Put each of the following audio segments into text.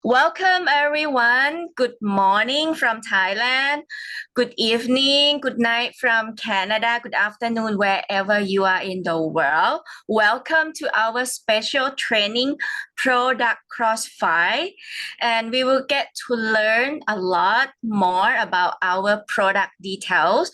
Welcome, everyone. Good morning from Thailand. Good evening, good night from Canada. Good afternoon, wherever you are in the world. Welcome to our special training product Crossfire. And we will get to learn a lot more about our product details.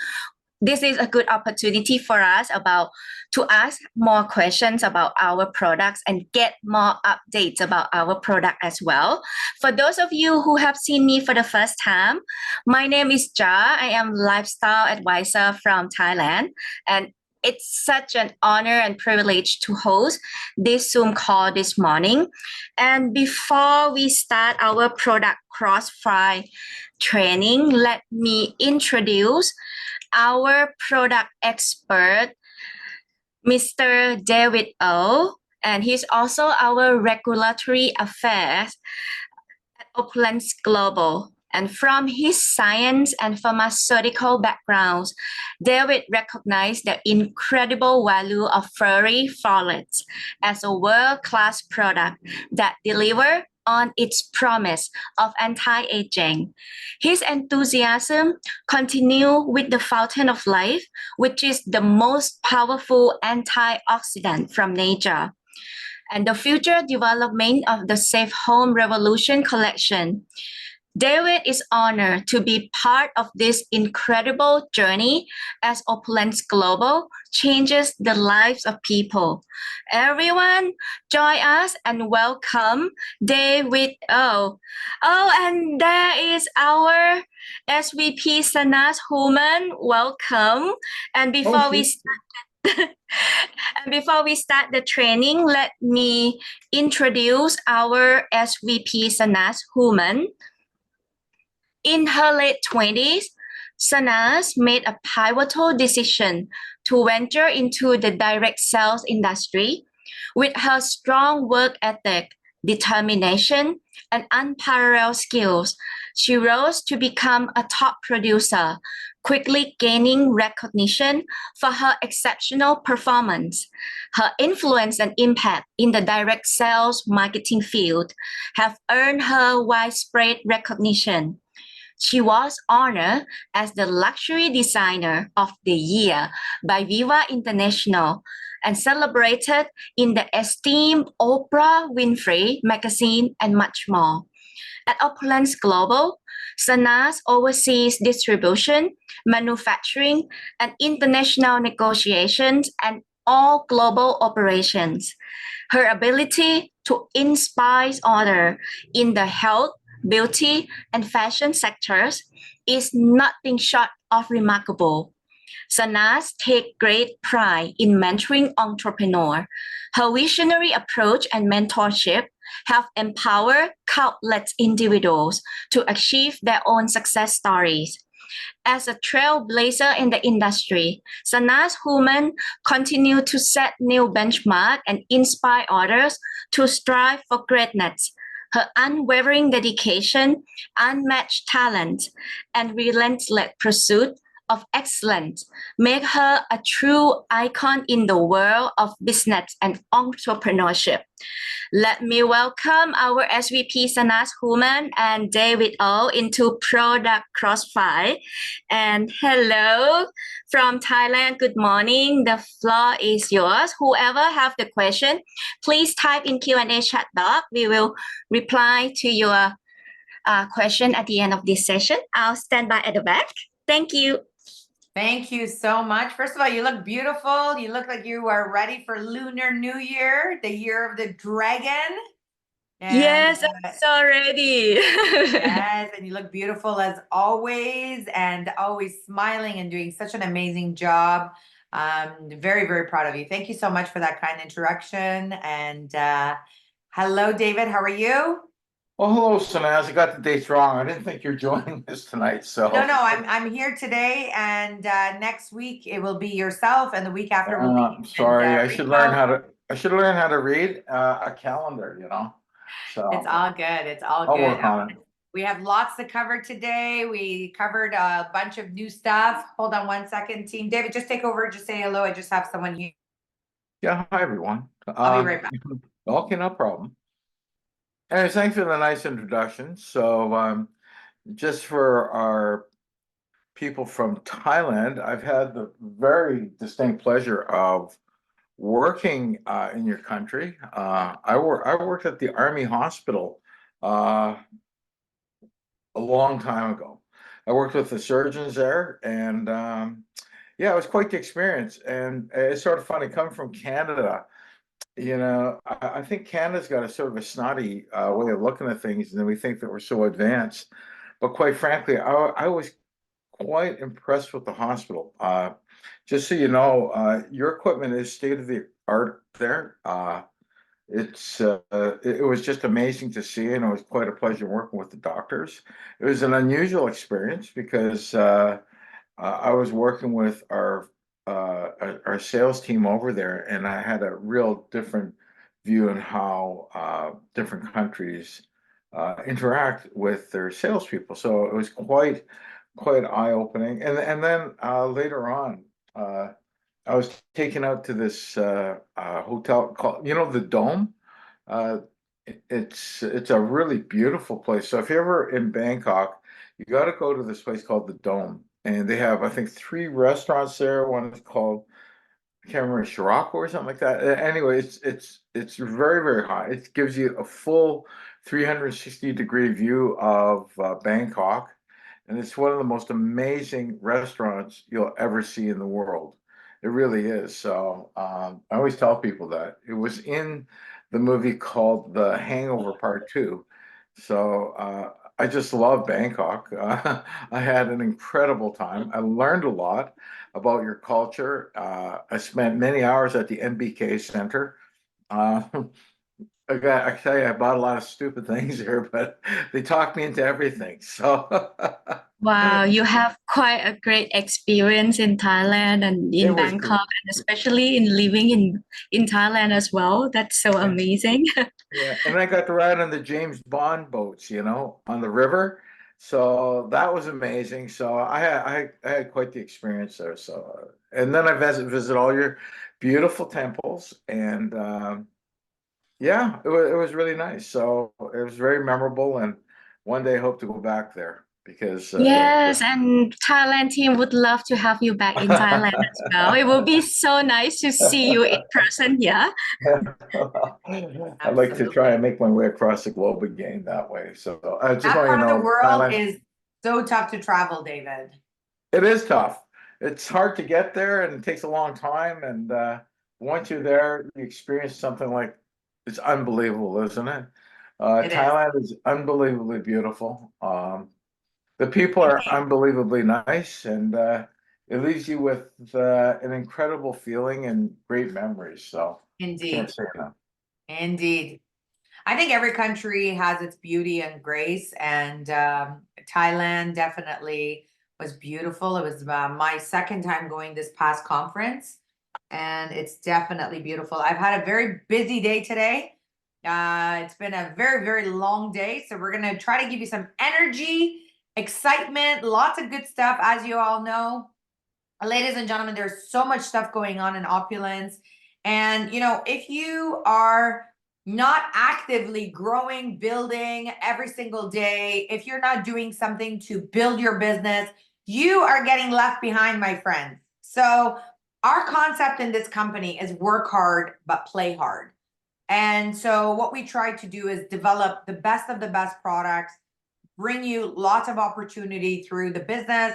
This is a good opportunity for us to ask more questions about our products and get more updates about our product as well. For those of you who have seen me for the first time, my name is Ja. I am lifestyle advisor from Thailand, and it's such an honor and privilege to host this Zoom call this morning. And before we start our product Crossfire training, let me introduce our product expert, Mr. David O, and he's also our regulatory affairs at Opulence Global. And from his science and pharmaceutical backgrounds, David recognized the incredible value of furry folates as a world-class product that delivers on its promise of anti-aging. His enthusiasm continues with the fountain of life, which is the most powerful antioxidant from nature, and the future development of the Safe Home Revolution collection. David is honored to be part of this incredible journey as Opulence Global changes the lives of people. Everyone, join us and welcome David O. Oh, and there is our SVP Sanas Human. Welcome. And before we start, and before we start the training, let me introduce our SVP Sanas Human. In her late 20s, Sanas made a pivotal decision to venture into the direct sales industry. With her strong work ethic, determination, and unparalleled skills, she rose to become a top producer, quickly gaining recognition for her exceptional performance. Her influence and impact in the direct sales marketing field have earned her widespread recognition. She was honored as the Luxury Designer of the Year by Viva International and celebrated in the esteemed Oprah Winfrey magazine and much more. At Opulence Global, Sanas oversees distribution, manufacturing, and international negotiations and all global operations. Her ability to inspire others in the health, beauty, and fashion sectors is nothing short of remarkable. Sanas takes great pride in mentoring entrepreneurs. Her visionary approach and mentorship have empowered countless individuals to achieve their own success stories. As a trailblazer in the industry, Sanas Human continue to set new benchmarks and inspire others to strive for greatness. Her unwavering dedication, unmatched talent, and relentless pursuit of excellence make her a true icon in the world of business and entrepreneurship. Let me welcome our SVP Sanas Human and David O into Product Crossfire. And hello from Thailand. Good morning. The floor is yours. Whoever have the question, please type in Q&A chat box. We will reply to your question at the end of this session. I'll stand by at the back. Thank you. Thank you so much. First of all, you look beautiful. You look like you are ready for Lunar New Year, the year of the dragon. And, yes, I'm so ready. Yes, and you look beautiful as always, and always smiling and doing such an amazing job. Very, very proud of you. Thank you so much for that kind introduction. And hello, David. How are you? Well, hello, Sanas. I got the dates wrong. I didn't think you're joining us tonight. So no, I'm here today, and next week it will be yourself, and the week after will be. I'm sorry. I should learn how to read a calendar. So it's all good. It's all I'll good. work on it. We have lots to cover today. We covered a bunch of new stuff. Hold on one second, team. David, just take over. Just say hello. I just have someone here. Yeah. Hi, everyone. I'll be right back. Okay, no problem. Anyways, thanks for the nice introduction. So, just for our people from Thailand, I've had the very distinct pleasure of working in your country. I worked at the Army Hospital uh, a long time ago. I worked with the surgeons there, and yeah, it was quite the experience. And it's sort of funny coming from Canada. I think Canada's got a sort of a snotty way of looking at things, and then we think that we're so advanced. But quite frankly, I was quite impressed with the hospital. Just so you know, your equipment is state of the art there. It was just amazing to see, and it was quite a pleasure working with the doctors. It was an unusual experience because I was working with our sales team over there, and I had a real different view on how different countries interact with their salespeople. So it was quite eye-opening. And then later on, I was taken out to this hotel called, the Dome. Uh, it's a really beautiful place. So if you're ever in Bangkok, you got to go to this place called the Dome, and they have, I think, three restaurants there. One is called, I can't remember, Shirako or something like that. Anyway, it's very, very high. It gives you a full 360-degree view of Bangkok, and it's one of the most amazing restaurants you'll ever see in the world. It really is. So I always tell people that it was in the movie called The Hangover Part Two. So I just love Bangkok. I had an incredible time. I learned a lot about your culture. I spent many hours at the MBK Center. Uh, I tell you, I bought a lot of stupid things here, but they talked me into everything. So Wow, you have quite a great experience in Thailand and it in was Bangkok, great. and especially in living in Thailand as well. That's so Yeah. amazing. Yeah, and I got to ride on the James Bond boats, on the river. So that was amazing. So I had quite the experience there. So and then I visit all your beautiful temples, and yeah, it was really nice. So it was very memorable, and one day I hope to go back there because Yes, and Thailand team would love to have you back in Thailand as well. It will be so nice to see you in person here. I'd like to try and Absolutely. make my way across the globe again that way. So I just That want you to part of the know, world Thailand. is so tough to travel, David. It is tough. It's hard to get there and it takes a long time. And once you're there, you experience something like it's unbelievable, isn't it? It is. Thailand is unbelievably beautiful. The people are Indeed. unbelievably nice, and it leaves you with an incredible feeling and great memories. So can't Indeed. say enough. Indeed. I think every country has its beauty and grace, and Thailand definitely was beautiful. It was my second time going this past conference, and it's definitely beautiful. I've had a very busy day today. It's been a very, very long day, so we're going to try to give you some energy, excitement, lots of good stuff, as you all know. Ladies and gentlemen, there's so much stuff going on in Opulence. And, if you are not actively growing, building every single day, if you're not doing something to build your business, you are getting left behind, my friends. So, our concept in this company is work hard, but play hard. And so, what we try to do is develop the best of the best products, bring you lots of opportunity through the business,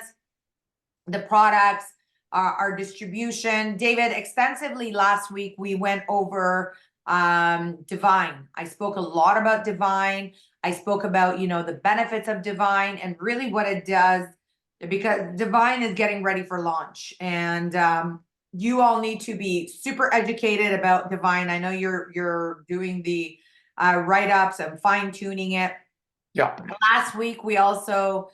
the products, our distribution. David, extensively last week, we went over Divine. I spoke a lot about Divine. I spoke about, the benefits of Divine and really what it does, because Divine is getting ready for launch. And you all need to be super educated about Divine. I know you're doing the write-ups and fine-tuning it. Yeah. Last week, we also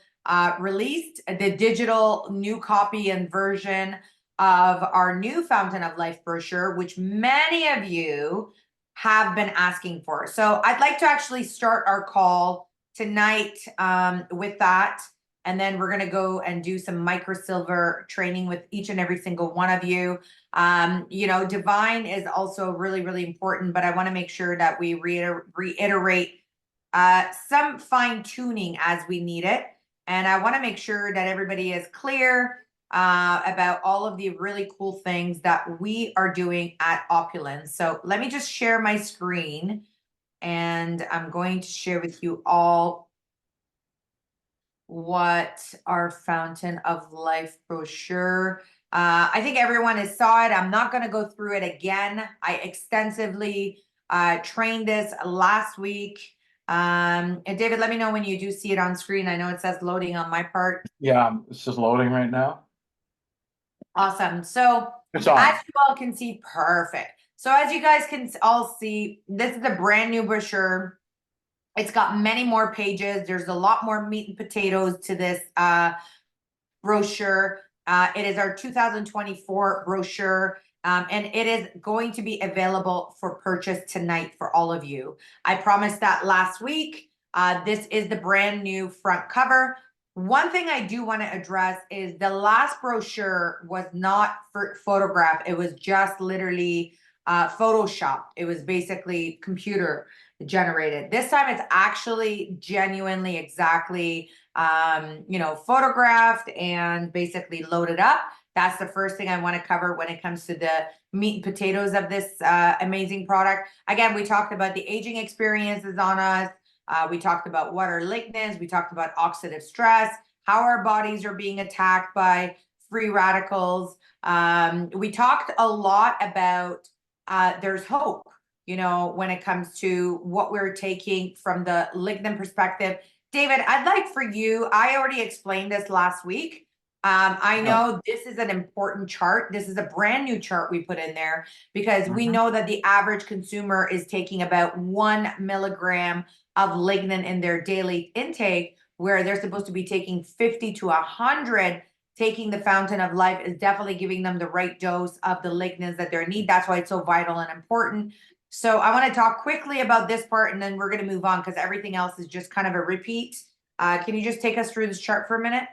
released the digital new copy and version of our new Fountain of Life brochure, which many of you have been asking for. So I'd like to actually start our call tonight with that. And then we're going to go and do some microsilver training with each and every single one of you. Divine is also really, really important, but I want to make sure that we reiterate some fine tuning as we need it. And I want to make sure that everybody is clear about all of the really cool things that we are doing at Opulence. So let me just share my screen, and I'm going to share with you all what our Fountain of Life brochure. I think everyone has saw it. I'm not going to go through it again. I extensively trained this last week. And David, let me know when you do see it on screen. I know it says loading on my part. Yeah, it's just loading right now. Awesome. So It's on. as you all can see, perfect. So as you guys can all see, this is a brand new brochure. It's got many more pages. There's a lot more meat and potatoes to this brochure. It is our 2024 brochure, and it is going to be available for purchase tonight for all of you. I promised that last week. This is the brand new front cover. One thing I do want to address is the last brochure was not photographed. It was just literally Photoshop. It was basically computer generated. This time it's actually genuinely exactly photographed and basically loaded up. That's the first thing I want to cover when it comes to the meat and potatoes of this amazing product. Again, we talked about the aging experiences on us. We talked about what are lignins. We talked about oxidative stress, how our bodies are being attacked by free radicals. We talked a lot about there's hope, when it comes to what we're taking from the lignin perspective. David, I'd like for you, I already explained this last week. I know this is an important chart. This is a brand new chart we put in there because we know that the average consumer is taking about 1 milligram of lignin in their daily intake, where they're supposed to be taking 50 to 100. Taking the Fountain of Life is definitely giving them the right dose of the lignins that they need. That's why it's so vital and important. So I want to talk quickly about this part, and then we're going to move on because everything else is just kind of a repeat. Can you just take us through this chart for a minute?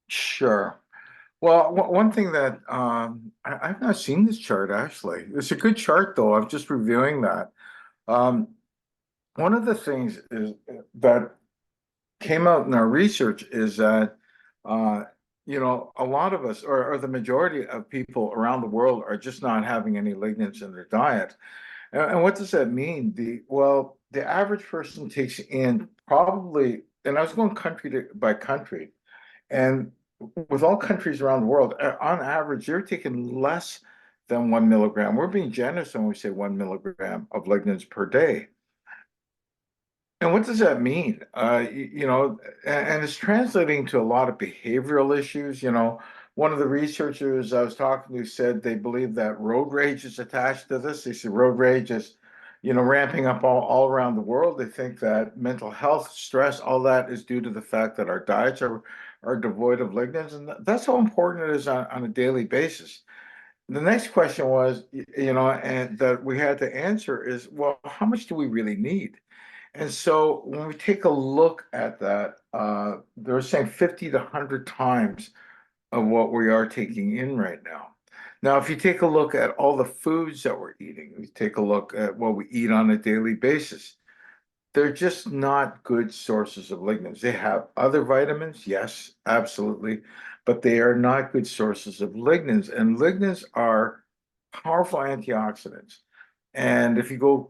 Sure. Well, one thing that I've not seen this chart actually. It's a good chart though. I'm just reviewing that. One of the things is that came out in our research is that a lot of us, or the majority of people around the world, are just not having any lignins in their diet. And what does that mean? The average person takes in probably, and I was going country by country, and with all countries around the world, on average, they're taking less than 1 milligram. We're being generous when we say 1 milligram of lignins per day. And what does that mean? And it's translating to a lot of behavioral issues. One of the researchers I was talking to said they believe that road rage is attached to this. They say road rage is, ramping up all around the world. They think that mental health, stress, all that is due to the fact that our diets are devoid of lignins. And that's how important it is on a daily basis. The next question was, and that we had to answer is, well, how much do we really need? And so when we take a look at that, they're saying 50 to 100 times of what we are taking in right now. Now, if you take a look at all the foods that we're eating, we take a look at what we eat on a daily basis, they're just not good sources of lignins. They have other vitamins, yes, absolutely, but they are not good sources of lignins. And lignins are powerful antioxidants. And if you go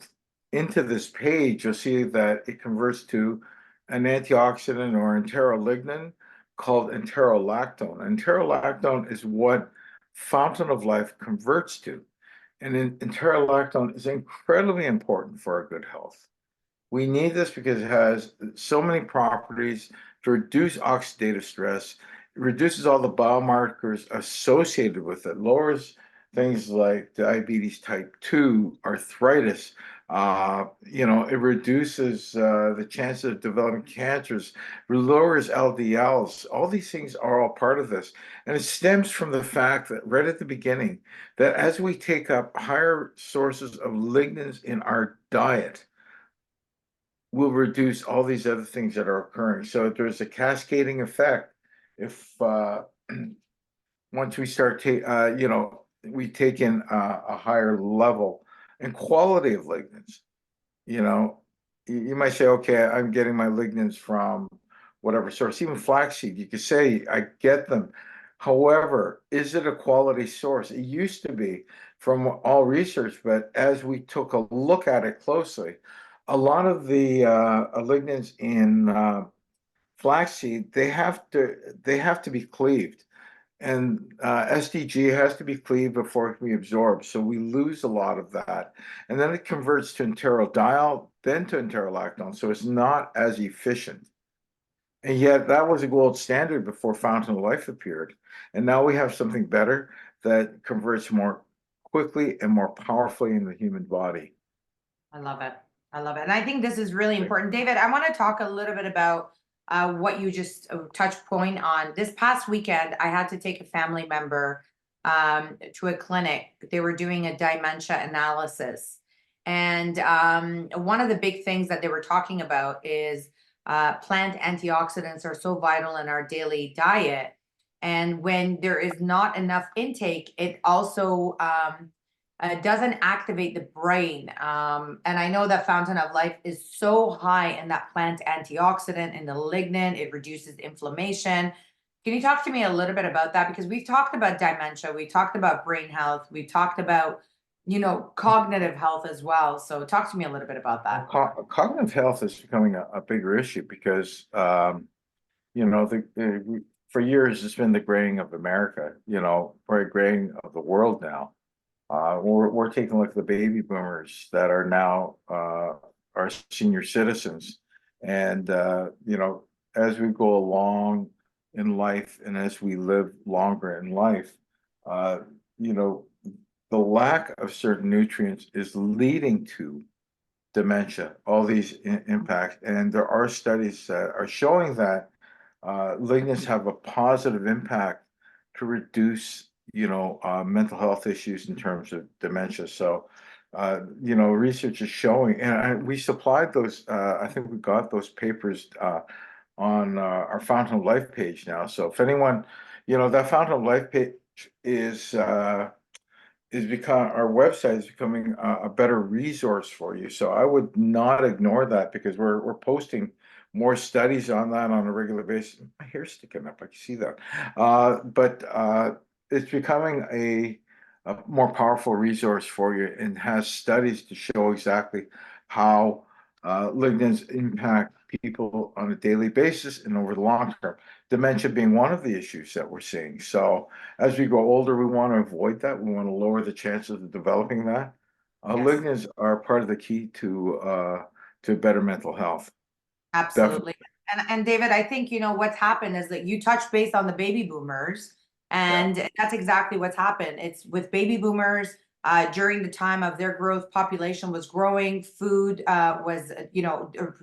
into this page, you'll see that it converts to an antioxidant or enterolignin called enterolactone. Enterolactone is what Fountain of Life converts to. And enterolactone is incredibly important for our good health. We need this because it has so many properties to reduce oxidative stress. It reduces all the biomarkers associated with it, lowers things like diabetes type 2, arthritis. It reduces the chances of developing cancers, lowers LDLs. All these things are all part of this. And it stems from the fact that right at the beginning, that as we take up higher sources of lignins in our diet, will reduce all these other things that are occurring. So there's a cascading effect. If once we start we take in a higher level and quality of lignins, you might say, okay, I'm getting my lignans from whatever source, even flaxseed. You could say, I get them. However, is it a quality source? It used to be from all research, but as we took a look at it closely, a lot of the lignans in flaxseed, they have to be cleaved. And SDG has to be cleaved before it can be absorbed. So we lose a lot of that. And then it converts to enterodiol, then to enterolactone. So it's not as efficient. And yet that was a gold standard before Fountain of Life appeared. And now we have something better that converts more quickly and more powerfully in the human body. I love it. I love it. And I think this is really important. David, I want to talk a little bit about what you just touched point on. This past weekend, I had to take a family member to a clinic. They were doing a dementia analysis. And one of the big things that they were talking about is plant antioxidants are so vital in our daily diet. And when there is not enough intake, it also doesn't activate the brain. And I know that Fountain of Life is so high in that plant antioxidant and the lignin, it reduces inflammation. Can you talk to me a little bit about that? Because we've talked about dementia, we talked about brain health, we talked about, cognitive health as well. So talk to me a little bit about that. Cognitive health is becoming a bigger issue because, for years it's been the graying of America, probably graying of the world now. We're taking a look at the baby boomers that are now our senior citizens. And, as we go along in life and as we live longer in life, you know, the lack of certain nutrients is leading to dementia, all these impacts. And there are studies that are showing that lignans have a positive impact to reduce, mental health issues in terms of dementia. So, research is showing, and we supplied those. I think we got those papers on our Fountain of Life page now. So if anyone, that Fountain of Life page is our website is becoming a better resource for you. So I would not ignore that because we're posting more studies on that on a regular basis. My hair's sticking up, I can see that. But it's becoming a more powerful resource for you and has studies to show exactly how lignans impact people on a daily basis and over the long term. Dementia being one of the issues that we're seeing. So as we grow older, we want to avoid that. We want to lower the chances of developing that. Yes. Lignans are part of the key to better mental health. Absolutely. And David, I think, what's happened is that you touch base on the baby boomers, and that's exactly what's happened. It's with baby boomers, during the time of their growth, population was growing, food was,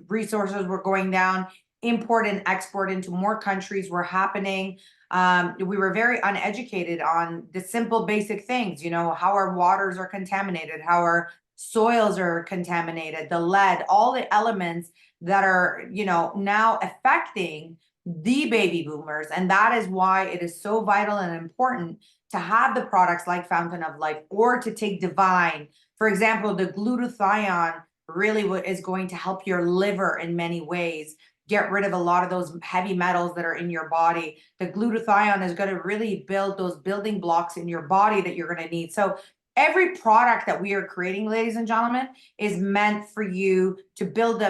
resources were going down, import and export into more countries were happening. We were very uneducated on the simple basic things, how our waters are contaminated, how our soils are contaminated, the lead, all the elements that are, now affecting the baby boomers. And that is why it is so vital and important to have the products like Fountain of Life or to take Divine. For example, the glutathione really is going to help your liver in many ways, get rid of a lot of those heavy metals that are in your body. The glutathione is going to really build those building blocks in your body that you're going to need. So every product that we are creating, ladies and gentlemen, is meant for you to build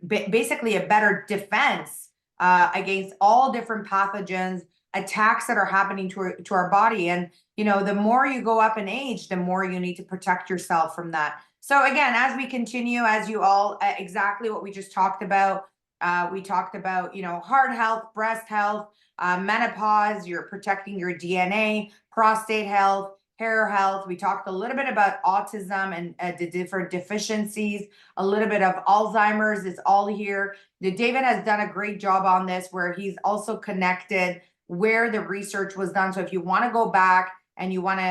basically a better defense against all different pathogens, attacks that are happening to our body. And, the more you go up in age, the more you need to protect yourself from that. So again, as we continue, as you all, exactly what we just talked about, we talked about, heart health, breast health, menopause, you're protecting your DNA, prostate health, hair health. We talked a little bit about autism and the different deficiencies, a little bit of Alzheimer's is all here. David has done a great job on this where he's also connected where the research was done. So if you want to go back and you want to,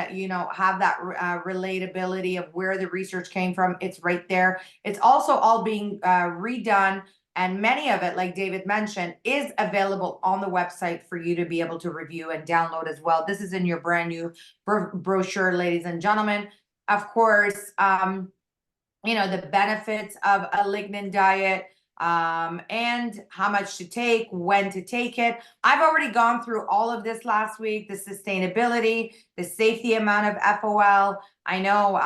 have that relatability of where the research came from, it's right there. It's also all being redone. And many of it, like David mentioned, is available on the website for you to be able to review and download as well. This is in your brand new brochure, ladies and gentlemen. Of course, you know, the benefits of a lignin diet, and how much to take, when to take it. I've already gone through all of this last week, the sustainability, the safety amount of FOL. I know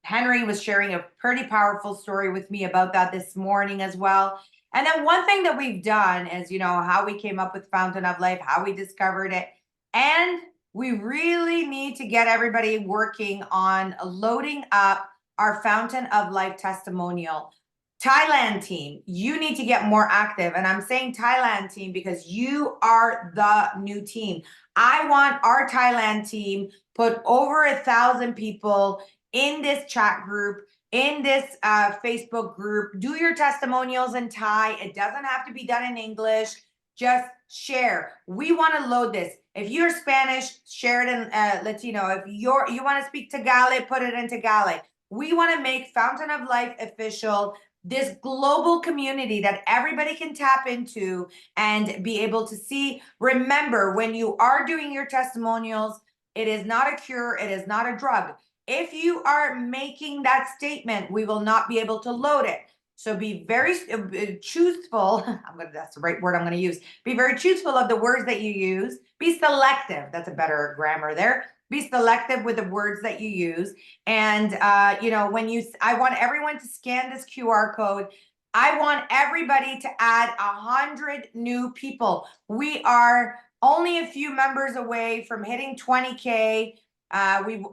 Henry was sharing a pretty powerful story with me about that this morning as well. And then one thing that we've done is, you know, how we came up with Fountain of Life, how we discovered it. And we really need to get everybody working on loading up our Fountain of Life testimonial. Thailand team, you need to get more active. And I'm saying Thailand team because you are the new team. I want our Thailand team put over 1,000 people in this chat group, in this Facebook group. Do your testimonials in Thai. It doesn't have to be done in English. Just share. We want to load this. If you're Spanish, share it in Latino. If you want to speak Tagalog, put it in Tagalog. We want to make Fountain of Life official, this global community that everybody can tap into and be able to see. Remember, when you are doing your testimonials, it is not a cure, it is not a drug. If you are making that statement, we will not be able to load it. So be very chooseful. That's the right word I'm going to use. Be very chooseful of the words that you use. Be selective. That's a better grammar there. Be selective with the words that you use. And, you know, I want everyone to scan this QR code. I want everybody to add 100 new people. We are only a few members away from hitting 20K.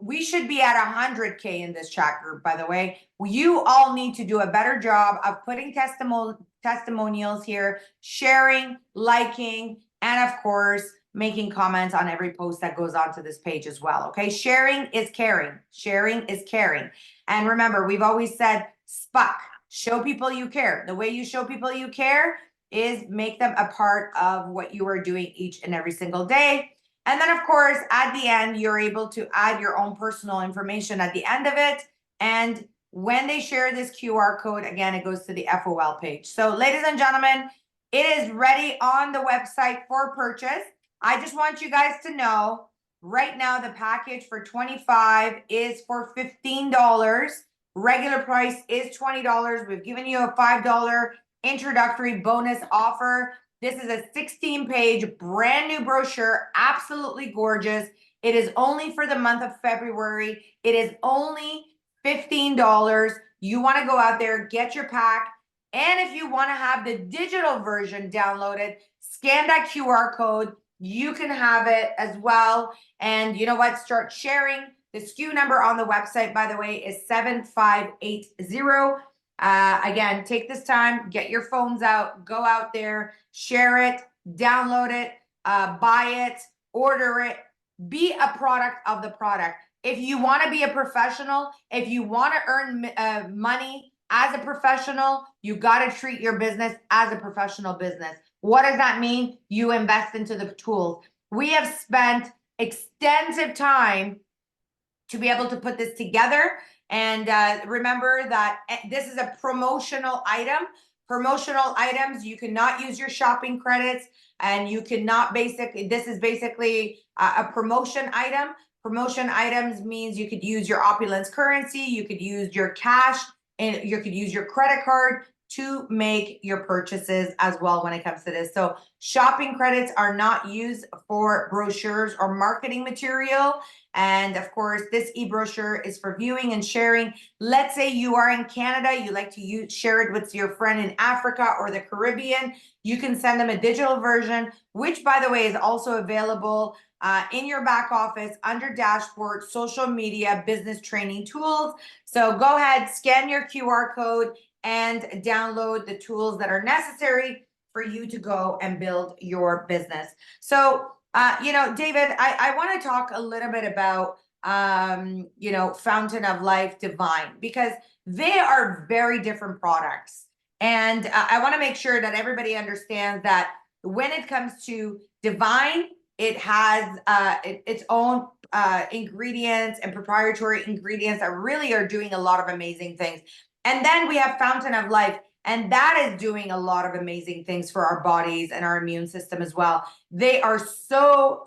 We should be at 100K in this chat group, by the way. You all need to do a better job of putting testimonials here, sharing, liking, and of course, making comments on every post that goes onto this page as well. Okay, sharing is caring. Sharing is caring. And remember, we've always said SPUCK, show people you care. The way you show people you care is make them a part of what you are doing each and every single day. And then, of course, at the end, you're able to add your own personal information at the end of it. And when they share this QR code, again, it goes to the FOL page. So, ladies and gentlemen, it is ready on the website for purchase. I just want you guys to know right now the package for 25 is for $15. Regular price is $20. We've given you a $5 introductory bonus offer. This is a 16-page brand new brochure, absolutely gorgeous. It is only for the month of February. It is only $15. You want to go out there, get your pack. And if you want to have the digital version downloaded, scan that QR code. You can have it as well. And you know what? Start sharing. The SKU number on the website, by the way, is 7580. Again, take this time, get your phones out, go out there, share it, download it, buy it, order it, be a product of the product. If you want to be a professional, if you want to earn money as a professional, you got to treat your business as a professional business. What does that mean? You invest into the tools. We have spent extensive time to be able to put this together. And remember that this is a promotional item. Promotional items, you cannot use your shopping credits, and you cannot this is basically a promotion item. Promotion items means you could use your Opulence currency, you could use your cash, and you could use your credit card to make your purchases as well when it comes to this. So shopping credits are not used for brochures or marketing material. And of course, this e-brochure is for viewing and sharing. Let's say you are in Canada, you like to share it with your friend in Africa or the Caribbean. You can send them a digital version, which by the way is also available in your back office under dashboard, social media, business training tools. So go ahead, scan your QR code and download the tools that are necessary for you to go and build your business. So, you know, David, I want to talk a little bit about, you know, Fountain of Life, Divine, because they are very different products. And I want to make sure that everybody understands that when it comes to Divine, it has its own ingredients and proprietary ingredients that really are doing a lot of amazing things. And then we have Fountain of Life, and that is doing a lot of amazing things for our bodies and our immune system as well. They are so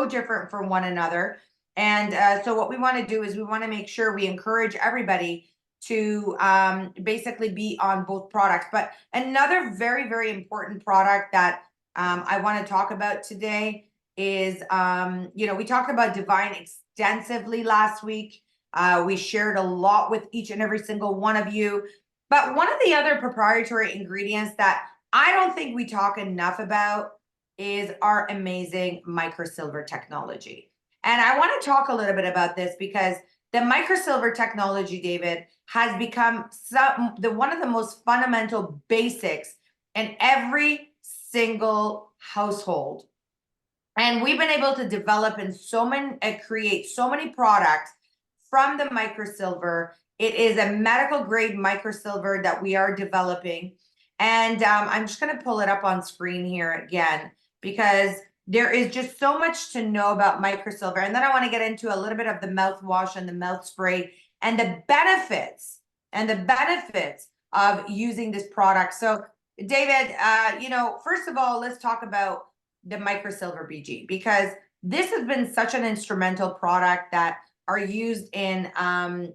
different from one another. And so what we want to do is we want to make sure we encourage everybody to basically be on both products. But another very, very important product that I want to talk about today is, we talked about Divine extensively last week. We shared a lot with each and every single one of you. But one of the other proprietary ingredients that I don't think we talk enough about is our amazing microsilver technology. And I want to talk a little bit about this because the microsilver technology, David, has become one of the most fundamental basics in every single household. And we've been able to develop and create so many products from the microsilver. It is a medical grade microsilver that we are developing. And I'm just going to pull it up on screen here again, because there is just so much to know about microsilver. And then I want to get into a little bit of the mouthwash and the mouth spray and the benefits of using this product. So David, first of all, let's talk about the microsilver BG, because this has been such an instrumental product that are used in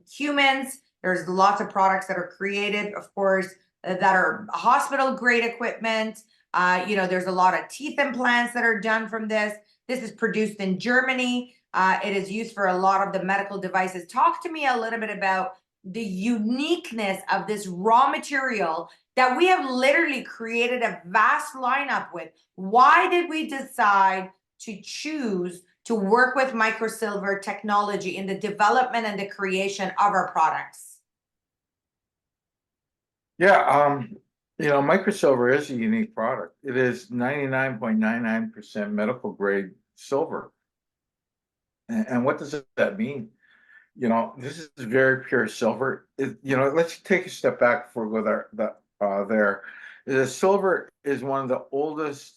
humans. There's lots of products that are created, of course, that are hospital grade equipment. There's a lot of teeth implants that are done from this. This is produced in Germany. It is used for a lot of the medical devices. Talk to me a little bit about the uniqueness of this raw material that we have literally created a vast lineup with. Why did we decide to choose to work with microsilver technology in the development and the creation of our products? Yeah, microsilver is a unique product. It is 99.99% medical grade silver. And what does that mean? This is very pure silver. Let's take a step back before we go there. The silver is one of the oldest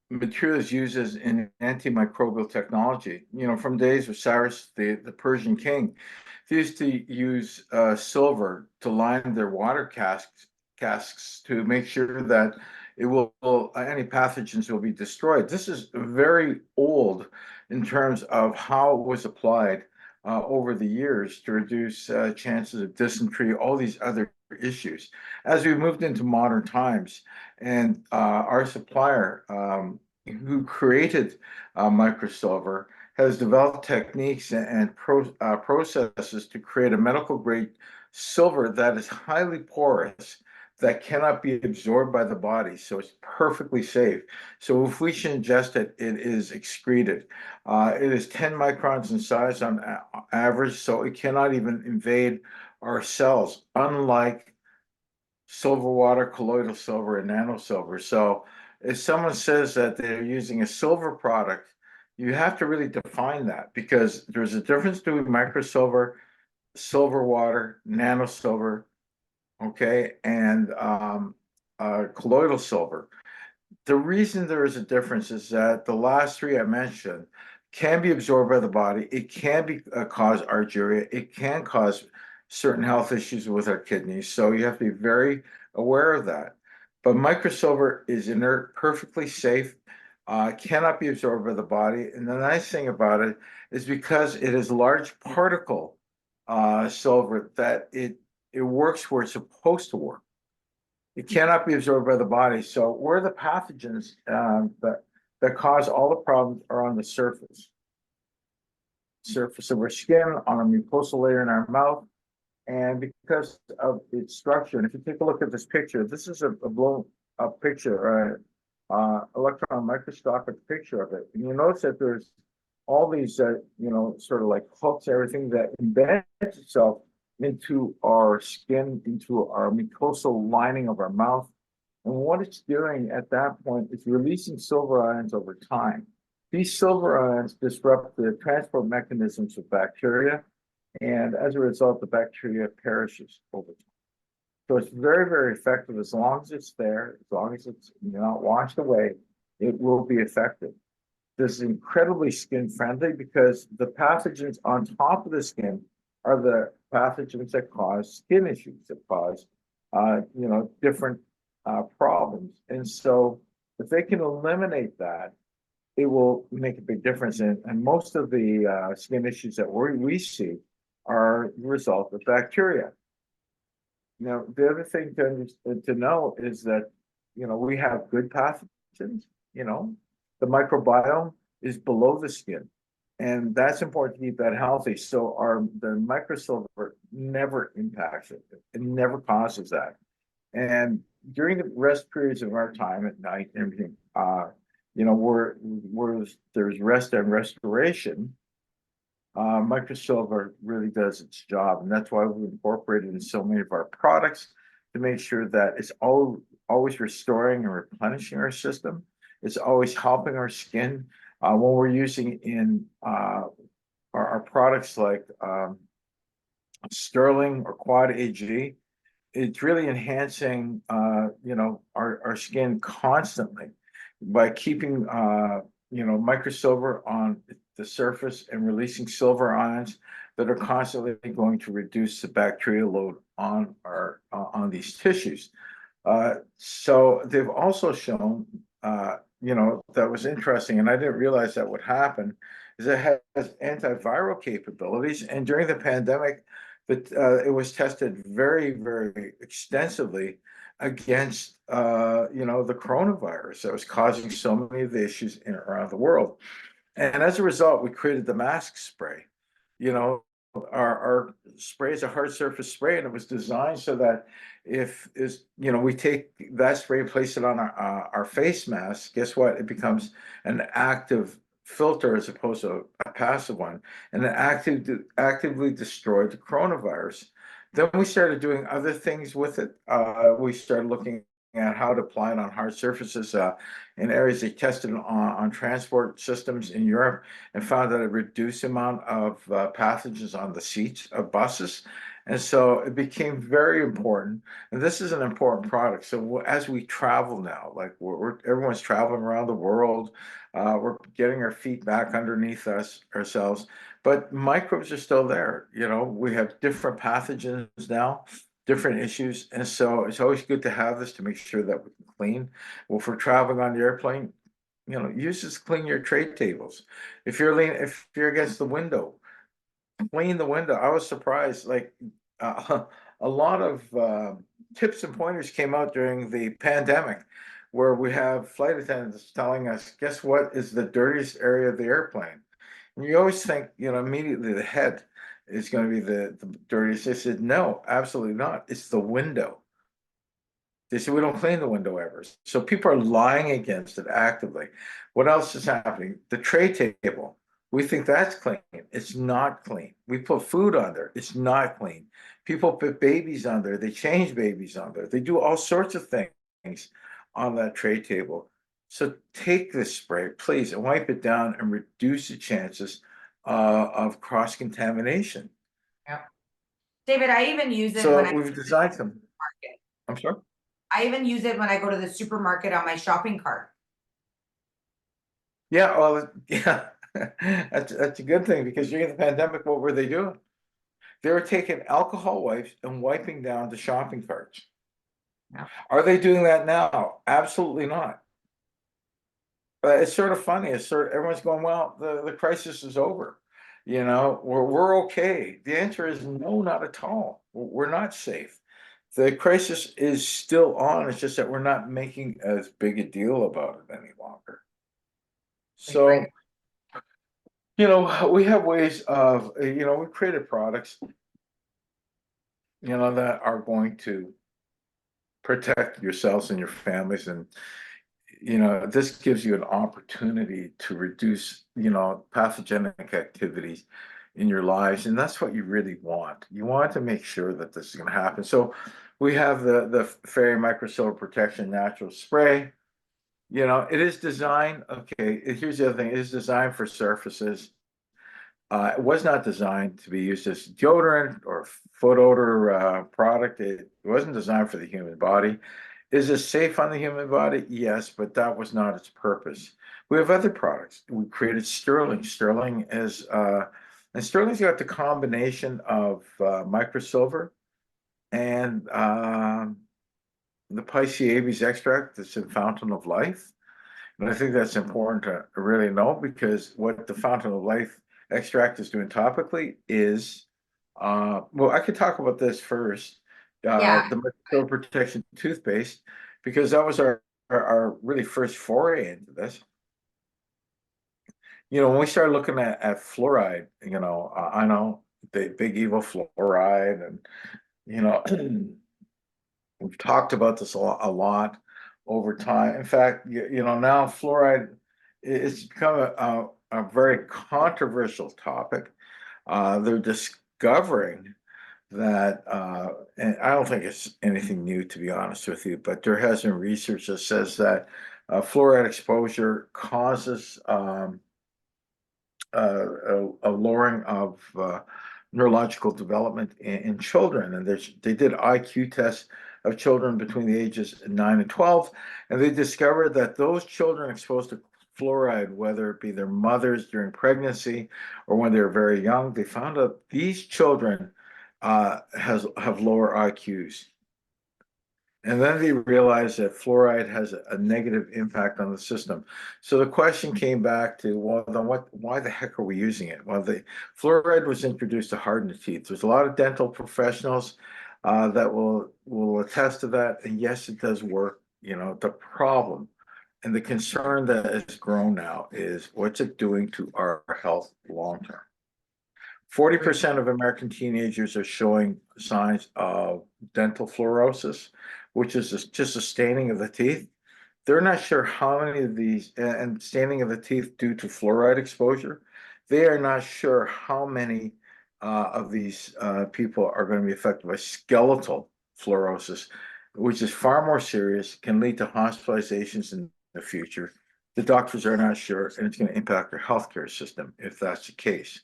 materials used in antimicrobial technology. From days of Cyrus, the Persian king, they used to use silver to line their water casks to make sure that any pathogens will be destroyed. This is very old in terms of how it was applied over the years to reduce chances of dysentery, all these other issues. As we moved into modern times, and our supplier, who created microsilver, has developed techniques and processes to create a medical grade silver that is highly porous, that cannot be absorbed by the body, so it's perfectly safe. So if we should ingest it, it is excreted. It is 10 microns in size on average, so it cannot even invade our cells, unlike silver water, colloidal silver, and nano silver. So if someone says that they're using a silver product, you have to really define that, because there's a difference between microsilver, silver water, nano silver, okay, and colloidal silver. The reason there is a difference is that the last three I mentioned can be absorbed by the body. It can cause argyria. It can cause certain health issues with our kidneys. So you have to be very aware of that. But microsilver is inert, perfectly safe, cannot be absorbed by the body. And the nice thing about it is, because it is large particle silver, that it works where it's supposed to work. It cannot be absorbed by the body. So where the pathogens that cause all the problems are on the surface of our skin, on a mucosal layer in our mouth, and because of its structure. And if you take a look at this picture, this is a blown up picture, electron microscopic picture of it. And you notice that there's all these, sort of like hooks, everything that embeds itself into our skin, into our mucosal lining of our mouth. And what it's doing at that point is releasing silver ions over time. These silver ions disrupt the transport mechanisms of bacteria, and as a result, the bacteria perishes over time. So it's very, very effective. As long as it's there, as long as it's not washed away, it will be effective. This is incredibly skin friendly, because the pathogens on top of the skin are the pathogens that cause skin issues, that cause, different problems. And so if they can eliminate that, it will make a big difference. And most of the skin issues that we see are the result of bacteria. Now, the other thing to know is that, we have good pathogens, you know, the microbiome is below the skin. And that's important to keep that healthy. So the microsilver never impacts it. It never causes that. And during the rest periods of our time at night, and everything, there's rest and restoration, microsilver really does its job, and that's why we've incorporated in so many of our products to make sure that it's always restoring and replenishing our system. It's always helping our skin. When we're using in our products like Sterling or Quad AG, it's really enhancing our skin constantly by keeping microsilver on the surface and releasing silver ions that are constantly going to reduce the bacterial load on these tissues. So they've also shown that was interesting, and I didn't realize that would happen, is it has antiviral capabilities, and during the pandemic it was tested very, very extensively against the coronavirus that was causing so many of the issues around the world. And as a result, we created the mask spray. Our spray is a hard surface spray, and it was designed so that we take that spray, place it on our face mask, guess what? It becomes an active filter as opposed to a passive one, and it actively destroyed the coronavirus. Then we started doing other things with it. We started looking at how to apply it on hard surfaces in areas they tested on transport systems in Europe, and found that it reduced the amount of pathogens on the seats of buses. And so it became very important. And this is an important product. So as we travel now, like everyone's traveling around the world, we're getting our feet back underneath ourselves, but microbes are still there. We have different pathogens now, different issues. And so it's always good to have this to make sure that we can clean. Well, if we're traveling on the airplane, use this to clean your tray tables. If you're against the window, clean the window. I was surprised, like a lot of tips and pointers came out during the pandemic, where we have flight attendants telling us, guess what is the dirtiest area of the airplane? And you always think, immediately the head is going to be the dirtiest. They said, no, absolutely not. It's the window. They said, we don't clean the window ever. So people are lying against it actively. What else is happening? The tray table. We think that's clean. It's not clean. We put food on there. It's not clean. People put babies on there. They change babies on there. They do all sorts of things on that tray table. So take this spray, please, and wipe it down and reduce the chances of cross-contamination. Yeah. David, I even use it So when we've designed some. market. I'm sorry? I even use it when I go to the supermarket on my shopping cart. Yeah, well, yeah, that's a good thing, because during the pandemic, what were they doing? They were taking alcohol wipes and wiping down the shopping carts. Yeah. Are they doing that now? Absolutely not. It's sort of funny. Everyone's going, well, the crisis is over. We're okay. The answer is no, not at all. We're not safe. The crisis is still on. It's just that we're not making as big a deal about it any longer. So, we have ways of, we created products, that are going to protect yourselves and your families. And, this gives you an opportunity to reduce, pathogenic activities in your lives. And that's what you really want. You want to make sure that this is going to happen. So we have the Fairy Microsilver Protection Natural Spray. It is designed, okay, here's the other thing, it is designed for surfaces. It was not designed to be used as deodorant or foot odor product. It wasn't designed for the human body. Is it safe on the human body? Yes, but that was not its purpose. We have other products. We created Sterling. Sterling is, and Sterling's got the combination of microsilver and the Pisces extract that's in Fountain of Life. And I think that's important to really know, because what the Fountain of Life extract is doing topically is, well, I could talk about this first, Yeah. the microbial protection toothpaste, because that was our really first foray into this. When we started looking at fluoride, I know the big evil fluoride, and you know, we've talked about this a lot over time. In fact, now fluoride it's become a very controversial topic. They're discovering that, and I don't think it's anything new, to be honest with you, but there has been research that says that fluoride exposure causes a lowering of neurological development in children. And they did IQ tests of children between the ages 9 and 12, and they discovered that those children exposed to fluoride, whether it be their mothers during pregnancy or when they're very young, they found out these children have lower IQs. And then they realized that fluoride has a negative impact on the system. So the question came back to, well, then why the heck are we using it? Well, the fluoride was introduced to harden the teeth. There's a lot of dental professionals that will attest to that. And yes, it does work. The problem and the concern that has grown now is, what's it doing to our health long term? 40% of American teenagers are showing signs of dental fluorosis, which is just a staining of the teeth. They're not sure how many of these, and staining of the teeth due to fluoride exposure, they are not sure how many of these people are going to be affected by skeletal fluorosis, which is far more serious, can lead to hospitalizations in the future. The doctors are not sure, and it's going to impact their healthcare system if that's the case.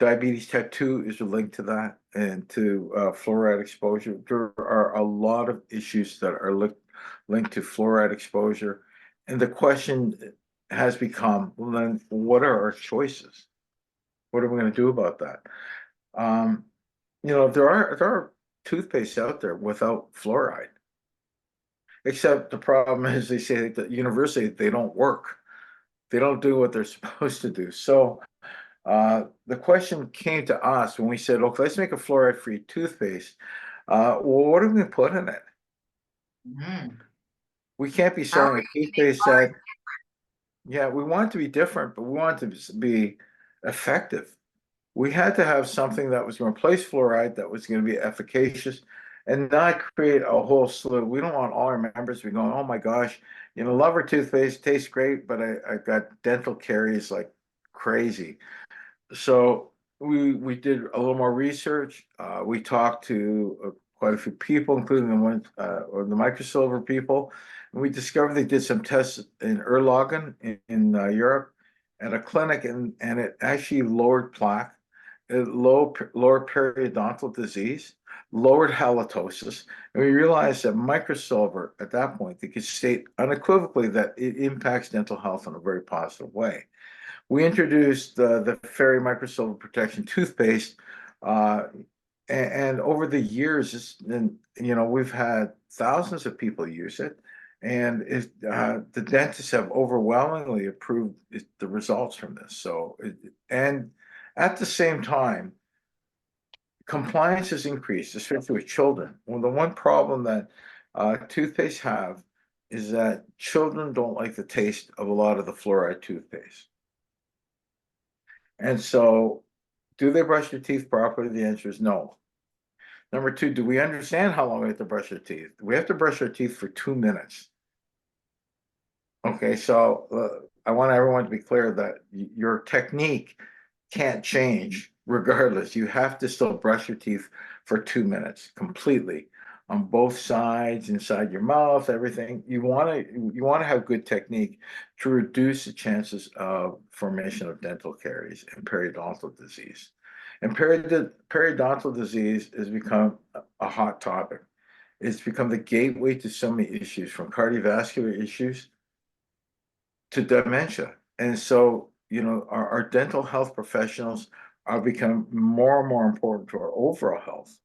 Diabetes type 2 is linked to that, and to fluoride exposure. There are a lot of issues that are linked to fluoride exposure. And the question has become, well, then what are our choices? What are we going to do about that? There are toothpastes out there without fluoride, except the problem is they say that universally they don't work. They don't do what they're supposed to do. So the question came to us when we said, "Look, let's make a fluoride-free toothpaste. Well, what are we going to put in it? We can't be How are selling a you gonna make toothpaste that, yeah, we want it to be different, but we want it to be effective. We had to have something that was going to replace fluoride, that was going to be efficacious, and not create a whole slew. We don't want all our members to be going, "Oh my gosh, love our toothpaste, tastes great, but I got dental caries like crazy." So we did a little more research. We talked to quite a few people, including or the microsilver people, and we discovered they did some tests in Erlangen in Europe at a clinic, and it actually lowered plaque, it lowered periodontal disease, lowered halitosis, and we realized that microsilver at that point, they could state unequivocally that it impacts dental health in a very positive way. We introduced the Fairy Microsilver Protection toothpaste, and over the years, we've had thousands of people use it, and the dentists have overwhelmingly approved the results from this. And at the same time, compliance has increased, especially with children. Well, the one problem that toothpaste have is that children don't like the taste of a lot of the fluoride toothpaste. And so, do they brush their teeth properly? The answer is no. Number two, do we understand how long we have to brush our teeth? We have to brush our teeth for 2 minutes. Okay, so I want everyone to be clear that your technique can't change regardless. You have to still brush your teeth for 2 minutes completely on both sides, inside your mouth, everything. You want to have good technique to reduce the chances of formation of dental caries and periodontal disease. And periodontal disease has become a hot topic. It's become the gateway to so many issues, from cardiovascular issues to dementia. And so, our dental health professionals are becoming more and more important to our overall health.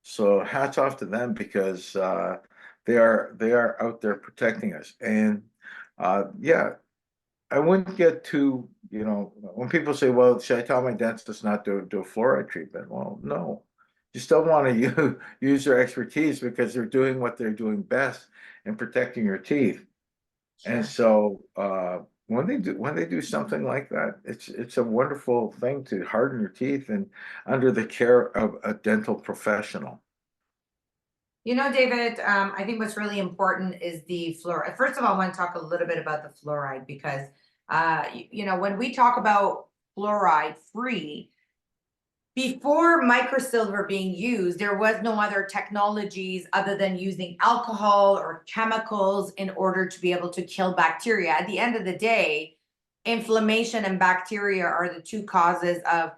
So hats off to them, because They are out there protecting us. And yeah, I wouldn't get too, when people say, well, should I tell my dentist not to do a fluoride treatment? Well, no. You still want to use their expertise because they're doing what they're doing best in protecting your teeth. And so when they do something like that, it's a wonderful thing to harden your teeth and under the care of a dental professional. You know, David, I think what's really important is the fluoride. First of all, I want to talk a little bit about the fluoride because, when we talk about fluoride free, before microsilver being used, there was no other technologies other than using alcohol or chemicals in order to be able to kill bacteria. At the end of the day, inflammation and bacteria are the two causes of,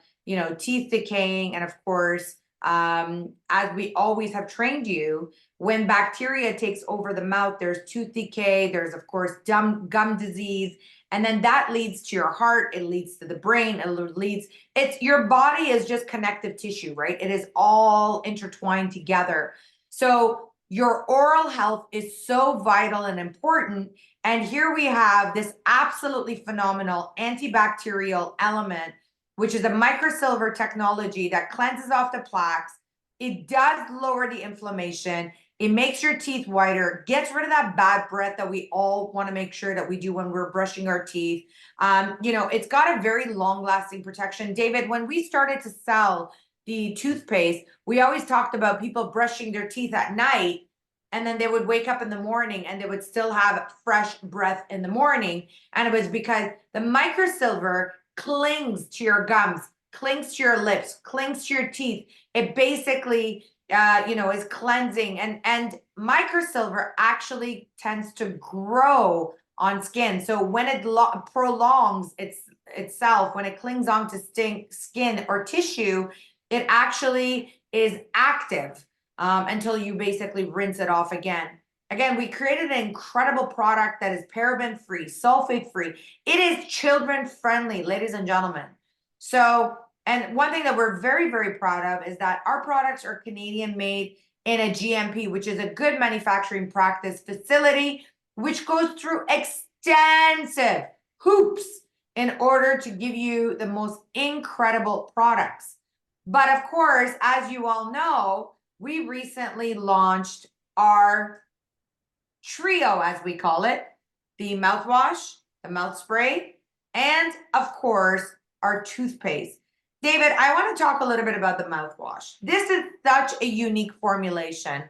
teeth decaying. And of course, as we always have trained you, when bacteria takes over the mouth, there's tooth decay, there's of course gum disease, and then that leads to your heart, it leads to the brain, it's your body is just connective tissue, right? It is all intertwined together. So your oral health is so vital and important. And here we have this absolutely phenomenal antibacterial element, which is a microsilver technology that cleanses off the plaques. It does lower the inflammation. It makes your teeth whiter, gets rid of that bad breath that we all want to make sure that we do when we're brushing our teeth. It's got a very long-lasting protection. David, when we started to sell the toothpaste, we always talked about people brushing their teeth at night, and then they would wake up in the morning and they would still have fresh breath in the morning. And it was because the microsilver clings to your gums, clings to your lips, clings to your teeth. It basically is cleansing, and microsilver actually tends to grow on skin. So when it prolongs itself, when it clings onto skin or tissue, it actually is active until you basically rinse it off again. Again, we created an incredible product that is paraben free, sulfate free. It is children friendly, ladies and gentlemen. So, and one thing that we're very, very proud of is that our products are Canadian made in a GMP, which is a good manufacturing practice facility, which goes through extensive hoops in order to give you the most incredible products. But of course, as you all know, we recently launched our trio, as we call it, the mouthwash, the mouth spray, and of course, our toothpaste. David, I want to talk a little bit about the mouthwash. This is such a unique formulation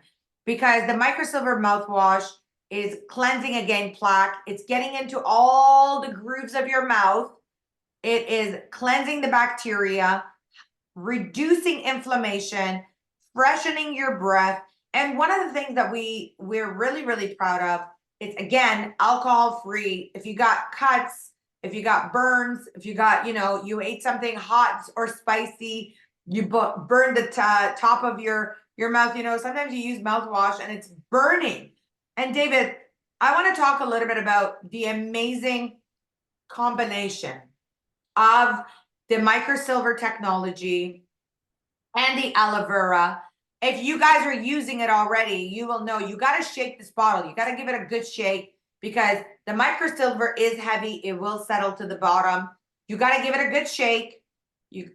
because the microsilver mouthwash is cleansing again plaque. It's getting into all the grooves of your mouth. It is cleansing the bacteria, reducing inflammation, freshening your breath. And one of the things that we're really, really proud of is, again, alcohol free. If you got cuts, if you got burns, if you got, you ate something hot or spicy, you burned the top of your mouth, sometimes you use mouthwash and it's burning. And David, I want to talk a little bit about the amazing combination of the microsilver technology and the aloe vera. If you guys are using it already, you will know you got to shake this bottle. You got to give it a good shake because the microsilver is heavy. It will settle to the bottom. You got to give it a good shake. You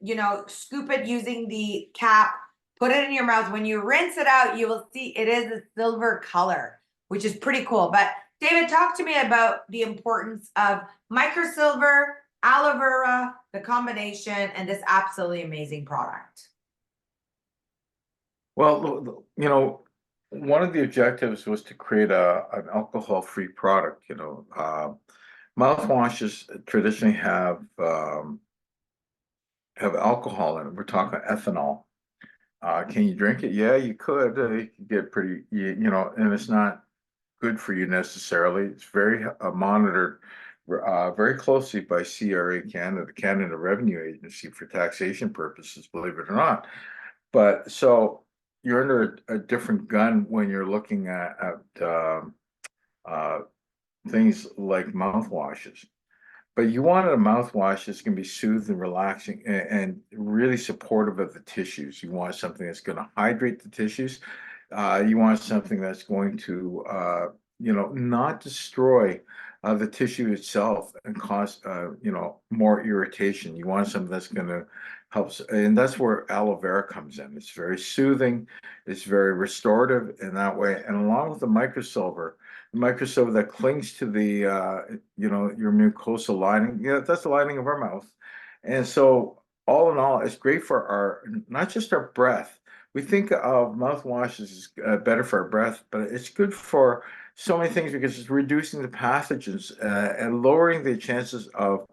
scoop it using the cap, put it in your mouth. When you rinse it out, you will see it is a silver color, which is pretty cool. But David, talk to me about the importance of microsilver, aloe vera, the combination, and this absolutely amazing product. Well, one of the objectives was to create an alcohol-free product. Mouthwashes traditionally have alcohol in it. We're talking ethanol. Can you drink it? Yeah, you could. It could get pretty, and it's not good for you necessarily. It's very monitored very closely by CRA Canada, the Canada Revenue Agency, for taxation purposes, believe it or not. But so you're under a different gun when you're looking at things like mouthwashes. But you wanted a mouthwash that's going to be soothing, relaxing, and really supportive of the tissues. You want something that's going to hydrate the tissues. You want something that's going to, not destroy the tissue itself and cause, more irritation. You want something that's going to help, and that's where aloe vera comes in. It's very soothing, it's very restorative in that way. And along with the microsilver that clings to the, your mucosal lining. Yeah, that's the lining of our mouth. And so, all in all, it's great for not just our breath. We think of mouthwash as better for our breath, but it's good for so many things because it's reducing the pathogens and lowering the chances of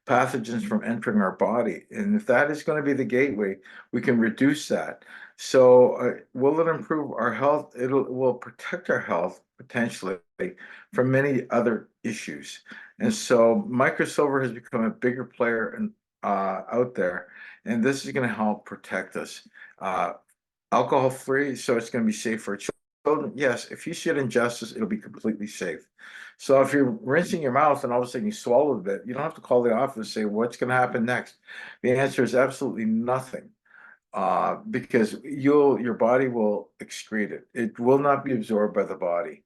pathogens from entering our body. And if that is going to be the gateway, we can reduce that. So, will it improve our health? Will protect our health potentially from many other issues. And so, microsilver has become a bigger player out there, and this is going to help protect us. Uh, Alcohol free, so it's going to be safe for children. Yes, if you should ingest this, it'll be completely safe. So if you're rinsing your mouth and all of a sudden you swallow a bit, you don't have to call the office and say, what's going to happen next? The answer is absolutely nothing, because your body will excrete it. It will not be absorbed by the body.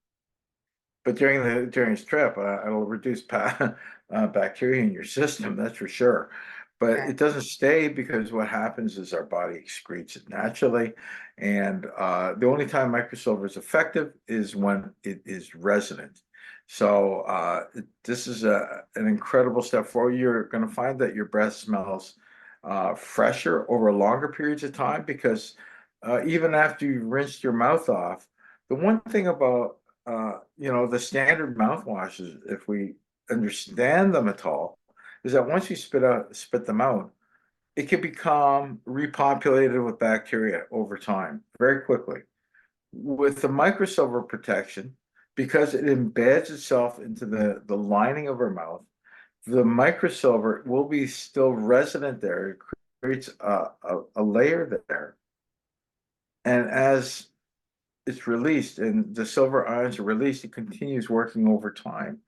But during this trip, it'll reduce bacteria in your system, that's for sure. But Okay. it doesn't stay because what happens is our body excretes it naturally. And the only time microsilver is effective is when it is resident. So this is an incredible step forward. You're going to find that your breath smells fresher over longer periods of time because even after you've rinsed your mouth off, the one thing about the standard mouthwashes, if we understand them at all, is that once you spit them out, it can become repopulated with bacteria over time very quickly. With the microsilver protection, because it embeds itself into the lining of our mouth, the microsilver will be still resident there. It creates a layer there. And as it's released and the silver ions are released, it continues working over time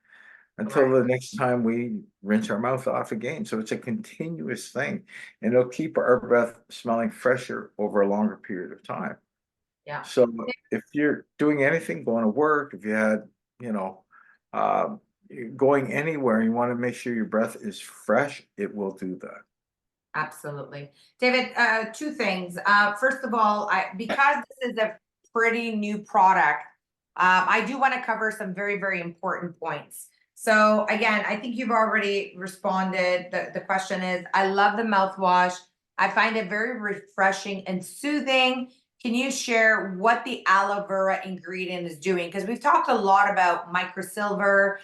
until Right. the next time we rinse our mouth off again. So it's a continuous thing, and it'll keep our breath smelling fresher over a longer period of time. Yeah. So if you're doing anything, going to work, if you had, you know, um, going anywhere, you want to make sure your breath is fresh, it will do that. Absolutely. David, two things. First of all, because this is a pretty new product, I do want to cover some very, very important points. So again, I think you've already responded. The question is, I love the mouthwash. I find it very refreshing and soothing. Can you share what the aloe vera ingredient is doing? Because we've talked a lot about microsilver.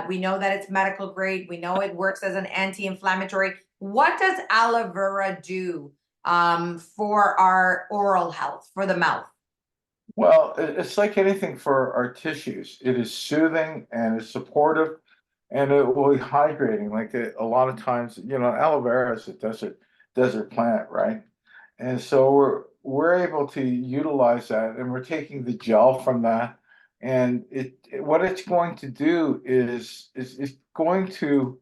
We know that it's medical grade. We know it works as an anti-inflammatory. What does aloe vera do for our oral health, for the mouth? Well, it's like anything for our tissues. It is soothing and it's supportive and it will be hydrating. Like a lot of times, aloe vera is a desert plant, right? And so we're able to utilize that and we're taking the gel from that. And what it's going to do is going to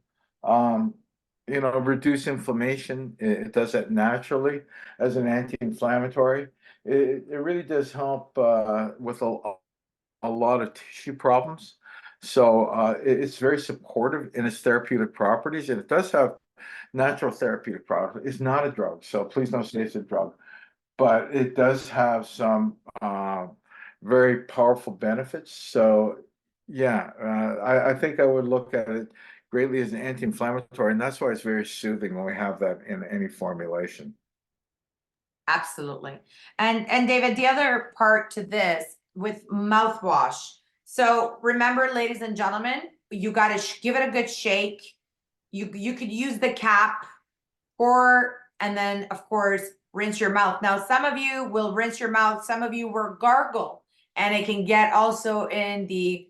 reduce inflammation. It does that naturally as an anti-inflammatory. It really does help with a lot of tissue problems. So it's very supportive in its therapeutic properties, and it does have natural therapeutic properties. It's not a drug, so please don't say it's a drug, but it does have some very powerful benefits. So yeah, I think I would look at it greatly as an anti-inflammatory, and that's why it's very soothing when we have that in any formulation. Absolutely. And David, the other part to this with mouthwash. So remember, ladies and gentlemen, you got to give it a good shake. You could use the cap, and then of course rinse your mouth. Now, some of you will rinse your mouth. Some of you will gargle, and it can get also in the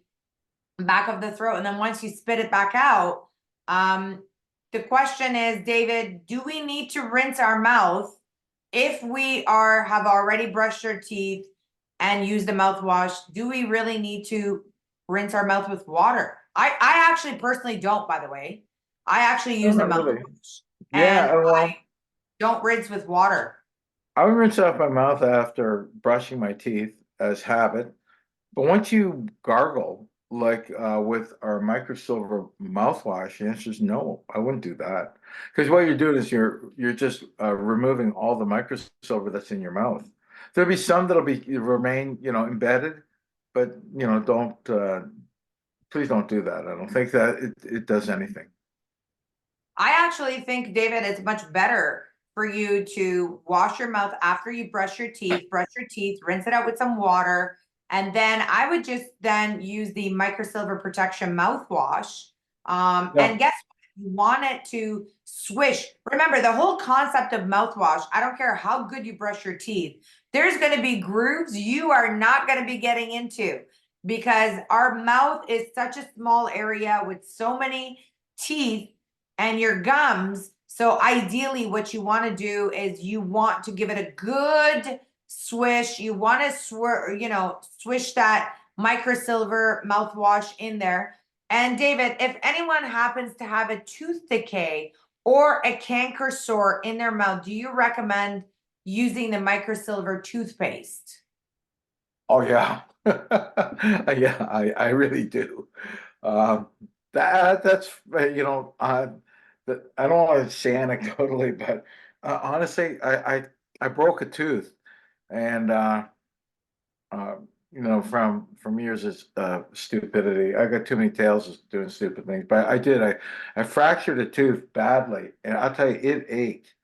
back of the throat. And then once you spit it back out, the question is, David, do we need to rinse our mouth if we have already brushed our teeth and used the mouthwash? Do we really need to rinse our mouth with water? I actually personally don't, by the way. I actually No, use the not really. mouthwash and Yeah, well, I don't rinse with water. I would rinse off my mouth after brushing my teeth, as habit. But once you gargle, like with our microsilver mouthwash, the answer is no, I wouldn't do that. Because what you're doing is you're just removing all the microsilver that's in your mouth. There'll be some that'll be remain, embedded, but don't please don't do that. I don't think that it does anything. I actually think, David, it's much better for you to wash your mouth after you brush your teeth, rinse it out with some water. And then I would just then use the microsilver protection mouthwash. Yeah. And guess what? You want it to swish. Remember, the whole concept of mouthwash, I don't care how good you brush your teeth, there's going to be grooves you are not going to be getting into, because our mouth is such a small area with so many teeth and your gums. So ideally what you want to do is you want to give it a good swish. You want to swish that microsilver mouthwash in there. And David, if anyone happens to have a tooth decay or a canker sore in their mouth, do you recommend using the microsilver toothpaste? Oh yeah. Yeah, I really do. Um, that's I don't want to say anecdotally, but honestly, I broke a tooth, and uh, from years of stupidity. I got too many tales of doing stupid things, but I did. I fractured a tooth badly, and I'll tell you, it ached.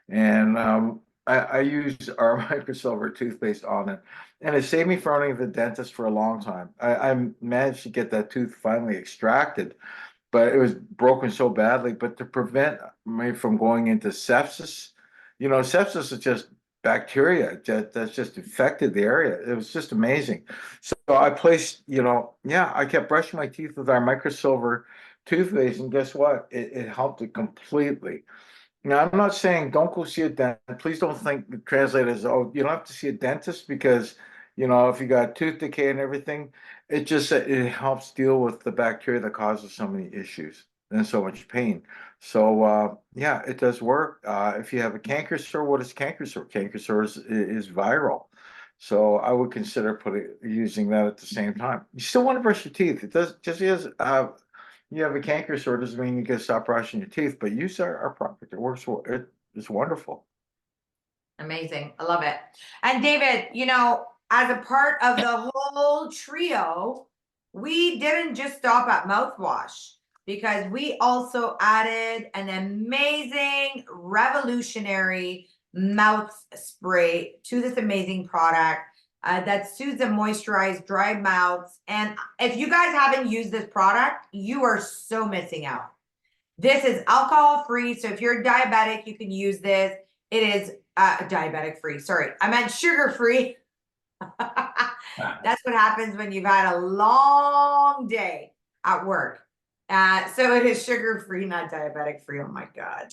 And I used our microsilver toothpaste on it, and it saved me from running to the dentist for a long time. I managed to get that tooth finally extracted, but it was broken so badly. But to prevent me from going into sepsis, sepsis is just bacteria that's just infected the area. It was just amazing. So I placed, yeah, I kept brushing my teeth with our microsilver toothpaste, and guess what? It helped it completely. Now, I'm not saying don't go see a dentist. Please don't think translate as, oh, you don't have to see a dentist because, if you got tooth decay and everything, it helps deal with the bacteria that causes so many issues and so much pain. So, yeah, it does work. If you have a canker sore, what is canker sore? Canker sore is viral. So I would consider using that at the same time. You still want to brush your teeth. It does just as you have a canker sore doesn't mean you can stop brushing your teeth, but use our product. It works. It's wonderful. Amazing. I love it. And David, as a part of the whole trio, we didn't just stop at mouthwash, because we also added an amazing, revolutionary mouth spray to this amazing product that soothes and moisturizes dry mouths. And if you guys haven't used this product, you are so missing out. This is alcohol free. So if you're diabetic, you can use this. It is diabetic free. Sorry, I meant sugar free. That's what happens when you've had a long day at work. So it is sugar free, not diabetic free. Oh my God.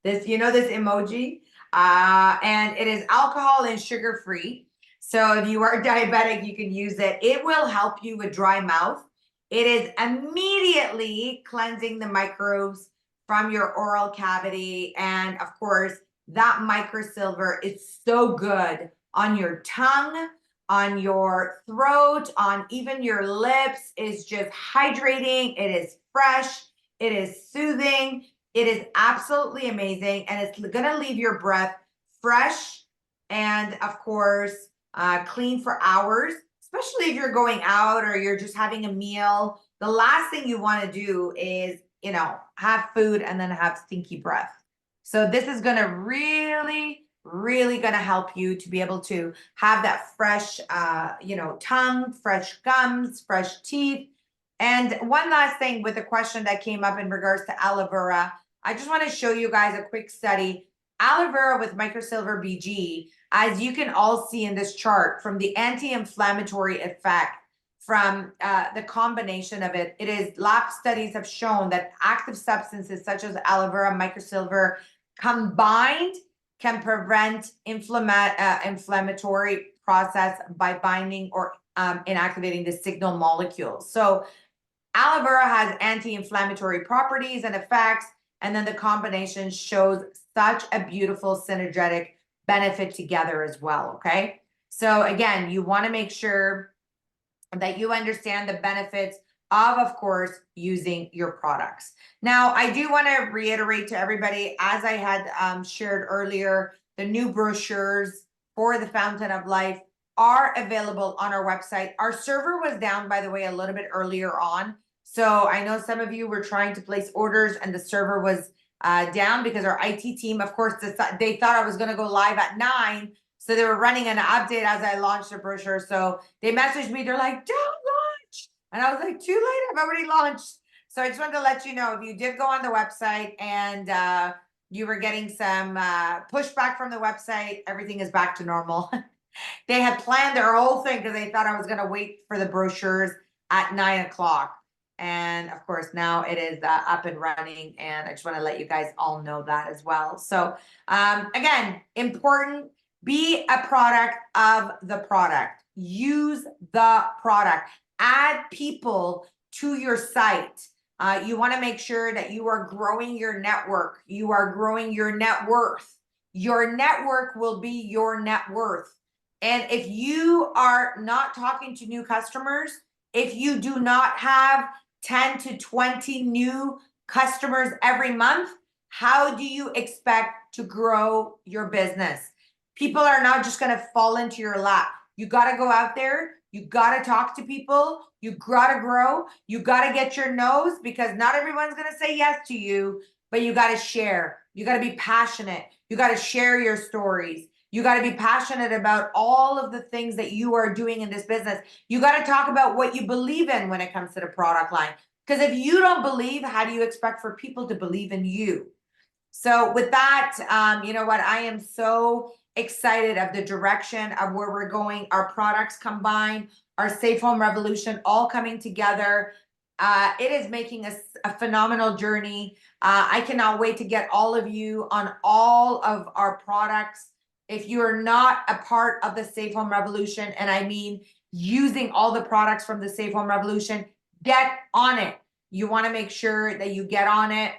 This emoji? And it is alcohol and sugar free. So if you are diabetic, you can use it. It will help you with dry mouth. It is immediately cleansing the microbes from your oral cavity. And of course, that microsilver is so good on your tongue, on your throat, on even your lips. Is just hydrating. It is fresh. It is soothing. It is absolutely amazing. And it's going to leave your breath fresh and, of course, clean for hours, especially if you're going out or you're just having a meal. The last thing you want to do is, have food and then have stinky breath. So this is going to really going to help you to be able to have that fresh, tongue, fresh gums, fresh teeth. And one last thing with the question that came up in regards to aloe vera, I just want to show you guys a quick study. Aloe vera with microsilver BG, as you can all see in this chart, from the anti-inflammatory effect, from the combination of it, lab studies have shown that active substances such as aloe vera, microsilver, combined can prevent inflammatory process by binding or inactivating the signal molecules. So aloe vera has anti-inflammatory properties and effects, and then the combination shows such a beautiful synergetic benefit together as well, okay? So again, you want to make sure that you understand the benefits of course, using your products. Now, I do want to reiterate to everybody, as I had shared earlier, the new brochures for the Fountain of Life are available on our website. Our server was down, by the way, a little bit earlier on. So I know some of you were trying to place orders and the server was down because our IT team, of course, they thought I was going to go live at 9. So they were running an update as I launched the brochure. So they messaged me, they're like, don't launch. And I was like, too late, I've already launched. So I just wanted to let you know, if you did go on the website and you were getting some pushback from the website, everything is back to normal. They had planned their whole thing because they thought I was going to wait for the brochures at 9 o'clock. And of course, now it is up and running. And I just want to let you guys all know that as well. So again, important. Be a product of the product. Use the product. Add people to your site. You want to make sure that you are growing your network. You are growing your net worth. Your network will be your net worth. And if you are not talking to new customers, if you do not have 10 to 20 new customers every month, how do you expect to grow your business? People are not just going to fall into your lap. You got to go out there. You got to talk to people. You got to grow. You got to get your no's, because not everyone's going to say yes to you, but you got to share. You got to be passionate. You got to share your stories. You got to be passionate about all of the things that you are doing in this business. You got to talk about what you believe in when it comes to the product line. Because if you don't believe, how do you expect for people to believe in you? So with that, you know what? I am so excited of the direction of where we're going. Our products combined, our Safe Home Revolution, all coming together. It is making us a phenomenal journey. I cannot wait to get all of you on all of our products. If you are not a part of the Safe Home Revolution, and I mean using all the products from the Safe Home Revolution, get on it. You want to make sure that you get on it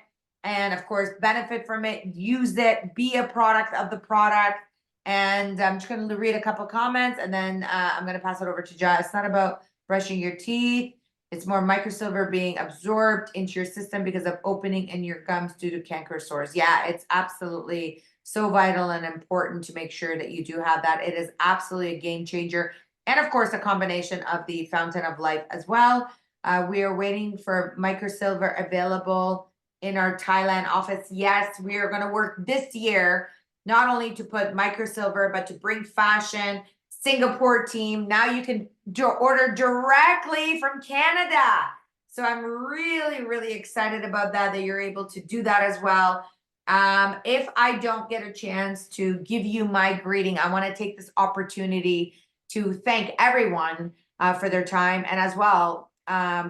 and, of course, benefit from it, use it, be a product of the product. And I'm just going to read a couple comments, and then I'm going to pass it over to Jai. It's not about brushing your teeth. It's more microsilver being absorbed into your system because of opening in your gums due to canker sores. Yeah, it's absolutely so vital and important to make sure that you do have that. It is absolutely a game changer. And of course, a combination of the Fountain of Life as well. We are waiting for microsilver available in our Thailand office. Yes, we are going to work this year, not only to put microsilver, but to bring fashion. Singapore team, now you can order directly from Canada. So I'm really, really excited about that you're able to do that as well. If I don't get a chance to give you my greeting, I want to take this opportunity to thank everyone for their time, and as well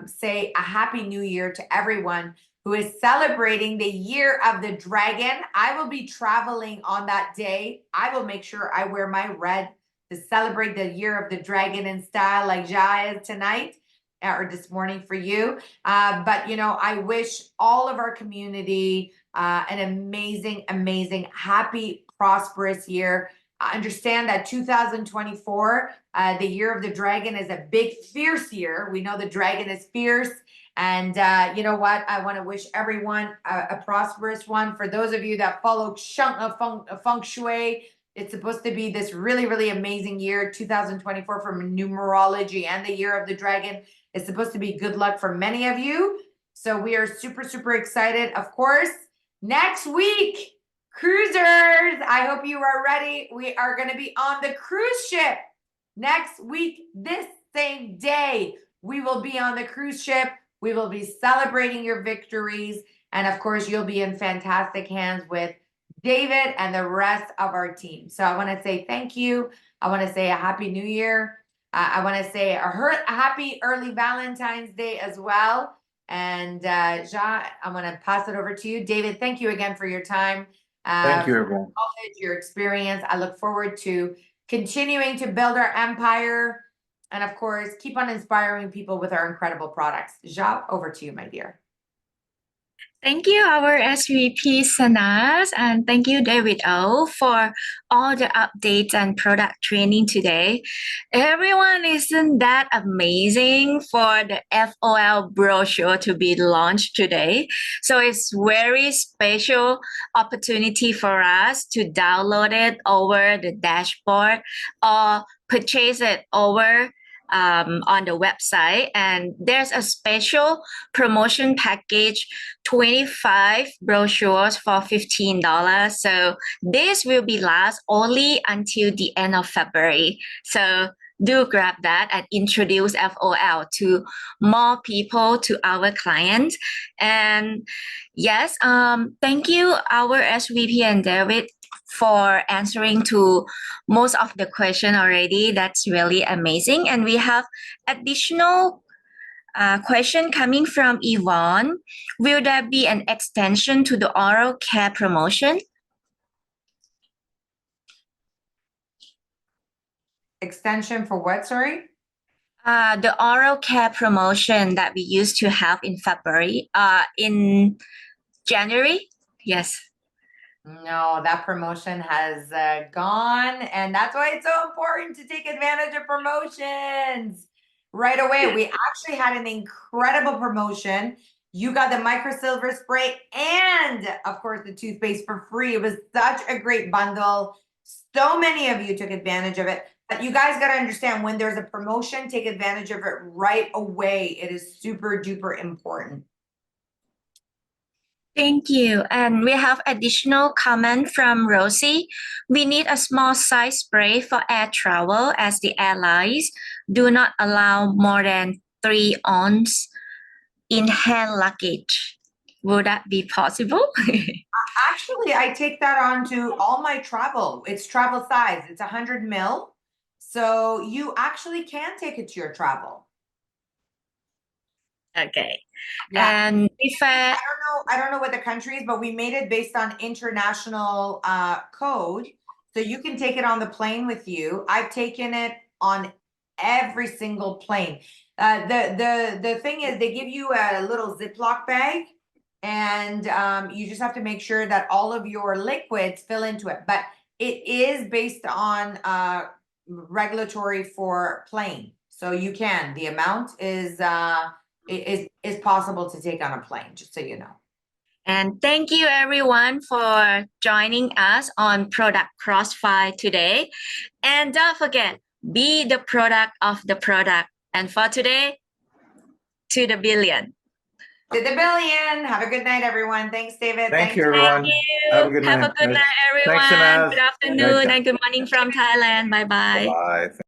say a happy new year to everyone who is celebrating the year of the dragon. I will be traveling on that day. I will make sure I wear my red to celebrate the year of the dragon in style, like Jai is tonight or this morning for you. But, you know, I wish all of our community an amazing, amazing, happy, prosperous year. I understand that 2024, the year of the dragon, is a big, fierce year. We know the dragon is fierce. And you know what? I want to wish everyone a prosperous one. For those of you that follow feng shui, it's supposed to be this really, really amazing year, 2024, from numerology, and the year of the dragon is supposed to be good luck for many of you. So we are super, super excited. Of course, next week, cruisers, I hope you are ready. We are going to be on the cruise ship next week, this same day. We will be on the cruise ship. We will be celebrating your victories. And of course, you'll be in fantastic hands with David and the rest of our team. So I want to say thank you. I want to say a happy new year. I want to say a happy early Valentine's Day as well. And Jean, I'm going to pass it over to you. David, thank you again for your time. Thank you, everyone. Knowledge, your experience. I look forward to continuing to build our empire. And of course, keep on inspiring people with our incredible products. Jean, over to you, my dear. Thank you, our SVP Sanas, and thank you, David O, for all the updates and product training today. Everyone, isn't that amazing for the FOL brochure to be launched today? So it's very special opportunity for us to download it over the dashboard or purchase it over on the website. And there's a special promotion package, 25 brochures for $15. So this will be last only until the end of February. So do grab that and introduce FOL to more people, to our clients. And yes, thank you, our SVP and David, for answering to most of the question already. That's really amazing. And we have additional question coming from Yvonne. Will there be an extension to the oral care promotion? Extension for what, sorry? The oral care promotion that we used to have in February, in January. Yes. No, that promotion has gone, and that's why it's so important to take advantage of promotions right away. We actually had an incredible promotion. You got the micro silver spray and, of course, the toothpaste for free. It was such a great bundle. So many of you took advantage of it. But you guys got to understand, when there's a promotion, take advantage of it right away. It is super duper important. Thank you. And we have additional comment from Rosie. We need a small size spray for air travel, as the airlines do not allow more than 3 ounce in hand luggage. Will that be possible? Actually, I take that on to all my travel. It's travel size. It's 100 mil. So you actually can take it to your travel. Okay. Yeah. And if I don't know what the country is, but we made it based on international code. So you can take it on the plane with you. I've taken it on every single plane. The thing is, they give you a little Ziploc bag, and you just have to make sure that all of your liquids fill into it. But it is based on regulatory for plane. So you can. The amount is possible to take on a plane, just so you know. And thank you everyone for joining us on Product Crossfire today. And don't forget, be the product of the product. And for today, to the billion. To the billion. Have a good night, everyone. Thanks, David. Thank you, everyone. Thank you. Have a good Have night. a good night, everyone. Thanks, Sanaz. Good afternoon and good morning from Thailand. Bye-bye. Bye.